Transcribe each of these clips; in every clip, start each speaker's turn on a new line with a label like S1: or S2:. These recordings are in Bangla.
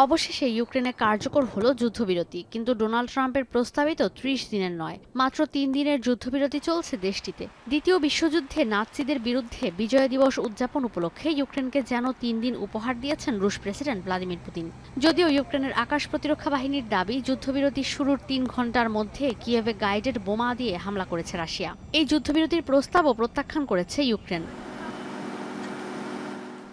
S1: অবশেষে ইউক্রেনে কার্যকর হলো যুদ্ধবিরতি, কিন্তু ডোনাল্ড ট্রাম্পের প্রস্তাবিত ৩০ দিনের নয়, মাত্র ৩ দিনের যুদ্ধবিরতি চলছে দেশটিতে। দ্বিতীয় বিশ্বযুদ্ধে নাৎসিদের বিরুদ্ধে বিজয় দিবস উদযাপন উপলক্ষে ইউক্রেনকে যেন ৩ দিন উপহার দিয়েছেন রুশ প্রেসিডেন্ট ভ্লাদিমির পুতিন। যদিও ইউক্রেনের আকাশ প্রতিরক্ষা বাহিনীর দাবি, যুদ্ধবিরতি শুরুর ৩ ঘণ্টার মধ্যে কিয়েভে গাইডেড বোমা দিয়ে হামলা করেছে রাশিয়া। এই যুদ্ধবিরতির প্রস্তাবও প্রত্যাখ্যান করেছে ইউক্রেন।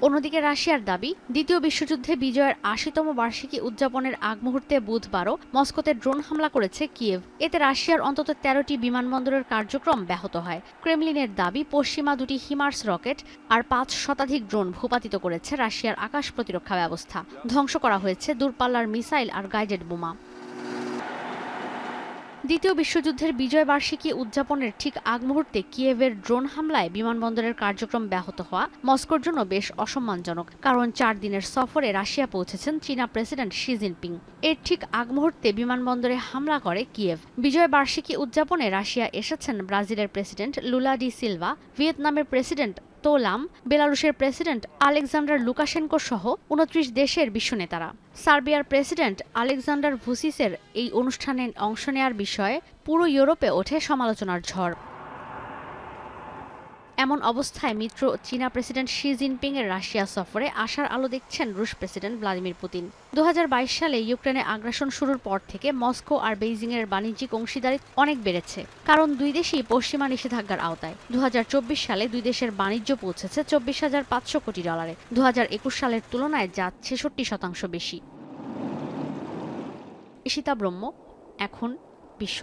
S1: অন্যদিকে রাশিয়ার দাবি, দ্বিতীয় বিশ্বযুদ্ধে বিজয়ের ৮০তম বার্ষিকী উদযাপনের আগ মুহূর্তে বুধবারও মস্কোতে ড্রোন হামলা করেছে কিয়েভ। এতে রাশিয়ার অন্তত ১৩টি বিমানবন্দরের কার্যক্রম ব্যাহত হয়। ক্রেমলিনের দাবি, পশ্চিমা দুটি হিমার্স রকেট আর ৫ শতাধিক ড্রোন ভূপাতিত করেছে রাশিয়ার আকাশ প্রতিরক্ষা ব্যবস্থা। ধ্বংস করা হয়েছে দূরপাল্লার মিসাইল আর গাইডেড বোমা। দ্বিতীয় বিশ্বযুদ্ধের বিজয় বার্ষিকী উদযাপনের ঠিক আগ মুহূর্তে কিয়েভের ড্রোন হামলায় বিমানবন্দরের কার্যক্রম ব্যাহত হওয়া মস্কোর জন্য বেশ অসম্মানজনক, কারণ ৪ দিনের সফরে রাশিয়া পৌঁছেছেন চীনা প্রেসিডেন্ট শি জিনপিং। এর ঠিক আগ মুহূর্তে বিমানবন্দরে হামলা করে কিয়েভ। বিজয় বার্ষিকী উদযাপনে রাশিয়া এসেছেন ব্রাজিলের প্রেসিডেন্ট লুলা ডি সিলভা, ভিয়েতনামের প্রেসিডেন্ট তো লাম, বেলারুশের প্রেসিডেন্ট আলেকজান্ডার লুকাশেনকো সহ ২৯ দেশের বিশ্ব নেতারা। সার্বিয়ার প্রেসিডেন্ট আলেকজান্ডার ভুসিসের এই অনুষ্ঠানে অংশ নেয়ার বিষয়ে পুরো ইউরোপে ওঠে সমালোচনার ঝড়। এমন অবস্থায় মিত্র চীনা প্রেসিডেন্ট শি জিনপিং এর রাশিয়া সফরে আশার আলো দেখছেন রুশ প্রেসিডেন্ট ভ্লাদিমির পুতিন। ২০২২ সালে ইউক্রেনে আগ্রাসন শুরুর পর থেকে মস্কো আর বেইজিং এর বাণিজ্যিক অংশীদারিত্ব অনেক বেড়েছে, কারণ দুই দেশই পশ্চিমা নিষেধাজ্ঞার আওতায়। ২০২৪ সালে দুই দেশের বাণিজ্য পৌঁছেছে $২৪,৫০০ কোটি। ২০২১ সালের তুলনায় যা ৬৬% বেশি। ঈশিতা ব্রহ্ম, এখন বিশ্ব।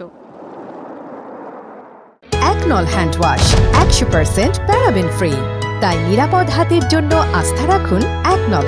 S2: একনল হ্যান্ড ওয়াশ ১০০% প্যারাবেন ফ্রি, তাই নিরাপদ হাতের জন্য আস্থা রাখুন একনলে।